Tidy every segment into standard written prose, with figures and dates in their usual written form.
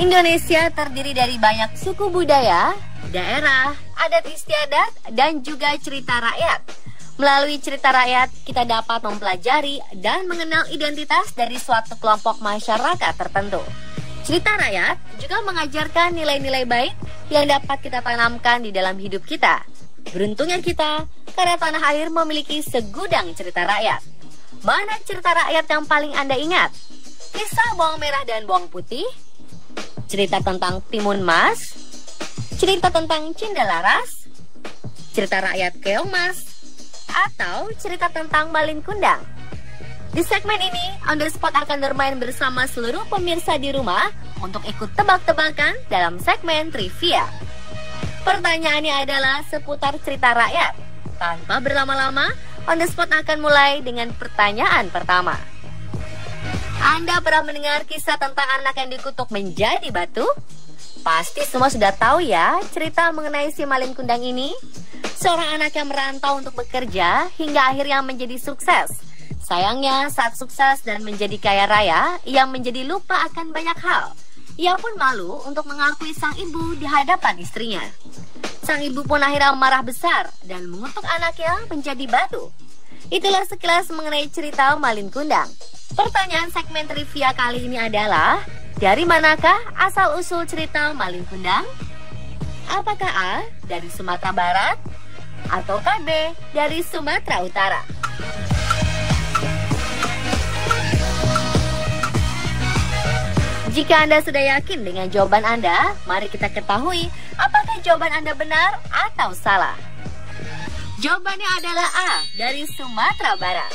Indonesia terdiri dari banyak suku budaya, daerah, adat istiadat, dan juga cerita rakyat. Melalui cerita rakyat, kita dapat mempelajari dan mengenal identitas dari suatu kelompok masyarakat tertentu. Cerita rakyat juga mengajarkan nilai-nilai baik yang dapat kita tanamkan di dalam hidup kita. Beruntungnya kita, karena tanah air memiliki segudang cerita rakyat. Mana cerita rakyat yang paling Anda ingat? Kisah bawang merah dan bawang putih? Cerita tentang Timun Mas? Cerita tentang Cindalaras? Cerita rakyat Keong Mas? Atau cerita tentang Malin Kundang? Di segmen ini, On The Spot akan bermain bersama seluruh pemirsa di rumah untuk ikut tebak-tebakan dalam segmen trivia. Pertanyaannya adalah seputar cerita rakyat. Tanpa berlama-lama, On The Spot akan mulai dengan pertanyaan pertama. Anda pernah mendengar kisah tentang anak yang dikutuk menjadi batu? Pasti semua sudah tahu ya cerita mengenai si Malin Kundang ini. Seorang anak yang merantau untuk bekerja hingga akhirnya menjadi sukses. Sayangnya saat sukses dan menjadi kaya raya, ia menjadi lupa akan banyak hal. Ia pun malu untuk mengakui sang ibu di hadapan istrinya. Sang ibu pun akhirnya marah besar dan mengutuk anaknya menjadi batu. Itulah sekilas mengenai cerita Malin Kundang. Pertanyaan segmen trivia kali ini adalah, dari manakah asal-usul cerita Malin Kundang? Apakah A, dari Sumatera Barat? Ataukah B, dari Sumatera Utara? Jika Anda sudah yakin dengan jawaban Anda, mari kita ketahui apakah jawaban Anda benar atau salah. Jawabannya adalah A, dari Sumatera Barat.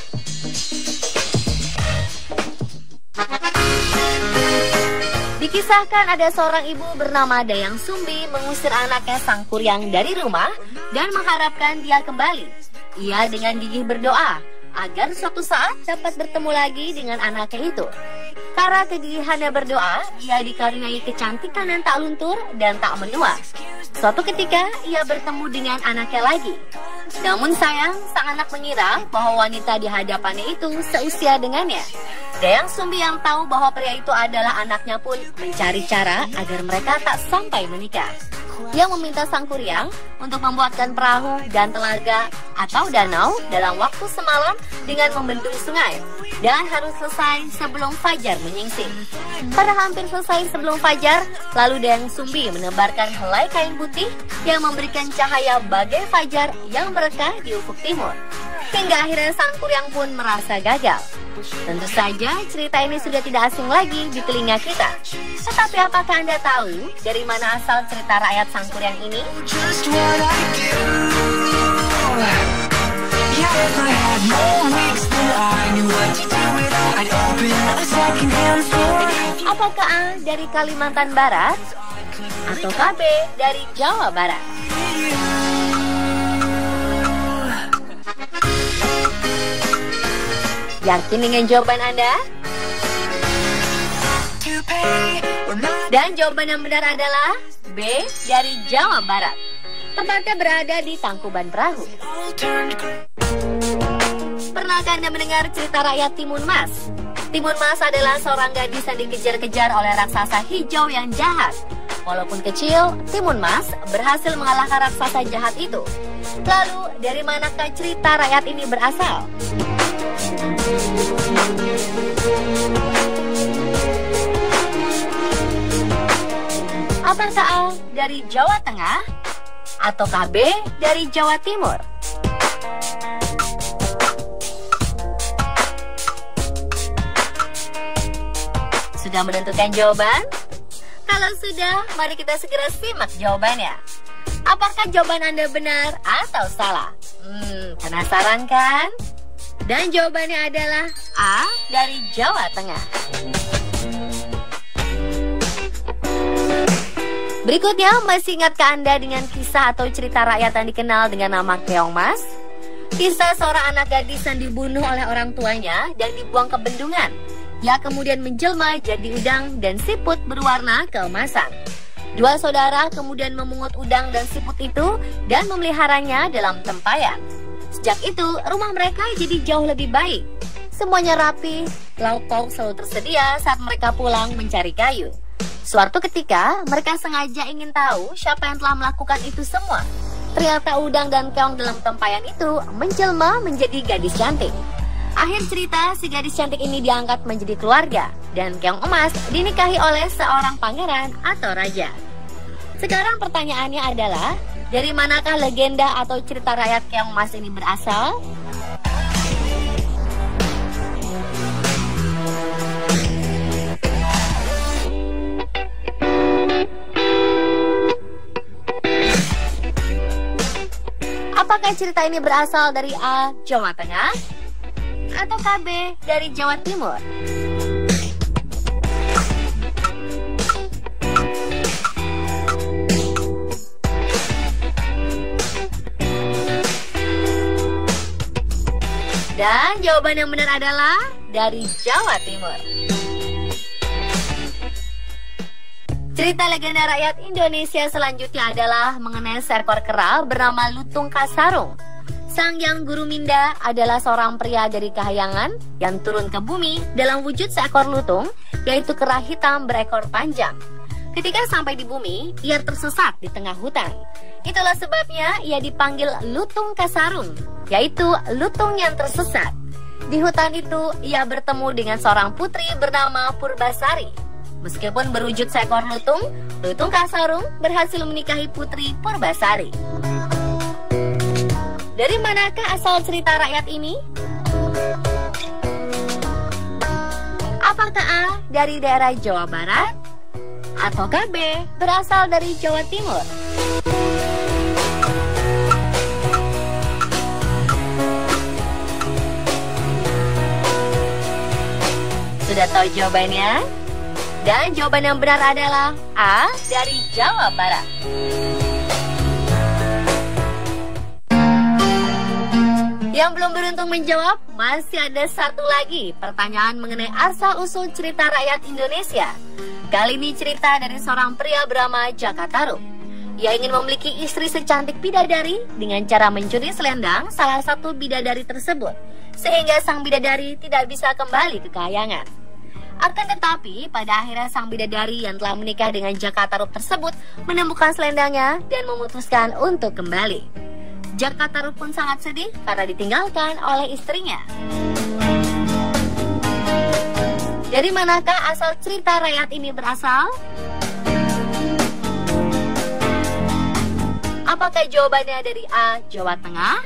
Dikisahkan ada seorang ibu bernama Dayang Sumbi mengusir anaknya Sangkuriang dari rumah dan mengharapkan dia kembali. Ia dengan gigih berdoa agar suatu saat dapat bertemu lagi dengan anaknya itu. Karena kegigihannya berdoa, ia dikaruniai kecantikan yang tak luntur dan tak menua. Suatu ketika, ia bertemu dengan anaknya lagi. Namun sayang, sang anak mengira bahwa wanita di hadapannya itu seusia dengannya. Dayang Sumbi yang tahu bahwa pria itu adalah anaknya pun mencari cara agar mereka tak sampai menikah. Ia meminta Sangkuriang untuk membuatkan perahu dan telaga atau danau dalam waktu semalam dengan membendung sungai dan harus selesai sebelum fajar menyingsing. Pada hampir selesai sebelum fajar, lalu Dayang Sumbi menebarkan helai kain putih yang memberikan cahaya bagai fajar yang berkah di ufuk timur. Hingga akhirnya Sangkuriang pun merasa gagal. Tentu saja cerita ini sudah tidak asing lagi di telinga kita. Tetapi apakah Anda tahu dari mana asal cerita rakyat Sangkuriang ini? Apakah A, dari Kalimantan Barat? Atau B, dari Jawa Barat? Yakin dengan jawaban Anda? Dan jawaban yang benar adalah B, dari Jawa Barat. Tempatnya berada di Tangkuban Perahu. Pernahkah Anda mendengar cerita rakyat Timun Mas? Timun Mas adalah seorang gadis yang dikejar-kejar oleh raksasa hijau yang jahat. Walaupun kecil, Timun Mas berhasil mengalahkan raksasa jahat itu. Lalu, dari manakah cerita rakyat ini berasal? Apakah A, dari Jawa Tengah? Atau B, dari Jawa Timur? Sudah menentukan jawaban? Kalau sudah, mari kita segera simak jawabannya. Apakah jawaban Anda benar atau salah? Penasaran kan? Dan jawabannya adalah A, dari Jawa Tengah. Berikutnya, masih ingatkah Anda dengan kisah atau cerita rakyat yang dikenal dengan nama Keong Mas? Kisah seorang anak gadis yang dibunuh oleh orang tuanya dan dibuang ke bendungan. Ia kemudian menjelma jadi udang dan siput berwarna keemasan. Dua saudara kemudian memungut udang dan siput itu dan memeliharanya dalam tempayan. Sejak itu, rumah mereka jadi jauh lebih baik. Semuanya rapi, lauk pauk selalu tersedia saat mereka pulang mencari kayu. Suatu ketika, mereka sengaja ingin tahu siapa yang telah melakukan itu semua. Ternyata udang dan keong dalam tempayan itu menjelma menjadi gadis cantik. Akhir cerita, si gadis cantik ini diangkat menjadi keluarga, dan keong emas dinikahi oleh seorang pangeran atau raja. Sekarang pertanyaannya adalah, dari manakah legenda atau cerita rakyat keong emas ini berasal? Apakah cerita ini berasal dari A. Jawa Tengah atau KB dari Jawa Timur? Dan jawaban yang benar adalah dari Jawa Timur. Cerita legenda rakyat Indonesia selanjutnya adalah mengenai seekor kera bernama Lutung Kasarung. Sang Yang Guru Minda adalah seorang pria dari Kahyangan yang turun ke bumi dalam wujud seekor lutung, yaitu kera hitam berekor panjang. Ketika sampai di bumi, ia tersesat di tengah hutan. Itulah sebabnya ia dipanggil Lutung Kasarung, yaitu lutung yang tersesat. Di hutan itu, ia bertemu dengan seorang putri bernama Purbasari. Meskipun berwujud seekor lutung, Lutung Kasarung berhasil menikahi putri Purbasari. Dari manakah asal cerita rakyat ini? Apakah A. dari daerah Jawa Barat? Ataukah B. berasal dari Jawa Timur? Sudah tahu jawabannya? Dan jawaban yang benar adalah A. dari Jawa Barat. Yang belum beruntung menjawab, masih ada satu lagi pertanyaan mengenai asal-usul cerita rakyat Indonesia. Kali ini cerita dari seorang pria bernama Jaka Tarub. Ia ingin memiliki istri secantik bidadari dengan cara mencuri selendang salah satu bidadari tersebut, sehingga sang bidadari tidak bisa kembali ke kahyangan. Akan tetapi, pada akhirnya sang bidadari yang telah menikah dengan Jaka Tarub tersebut menemukan selendangnya dan memutuskan untuk kembali. Jaka Tarub pun sangat sedih karena ditinggalkan oleh istrinya. Dari manakah asal cerita rakyat ini berasal? Apakah jawabannya dari A. Jawa Tengah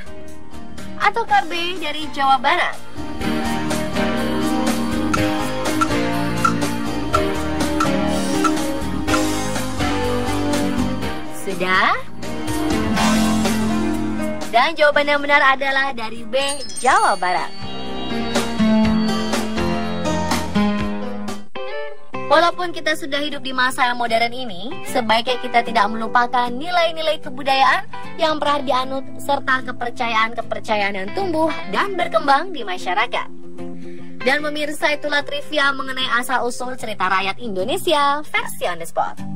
atau B. dari Jawa Barat? Sudah? Dan jawaban yang benar adalah dari B. Jawa Barat. Walaupun kita sudah hidup di masa yang modern ini, sebaiknya kita tidak melupakan nilai-nilai kebudayaan yang pernah dianut serta kepercayaan-kepercayaan yang tumbuh dan berkembang di masyarakat. Dan pemirsa, itulah trivia mengenai asal-usul cerita rakyat Indonesia versi On The Spot.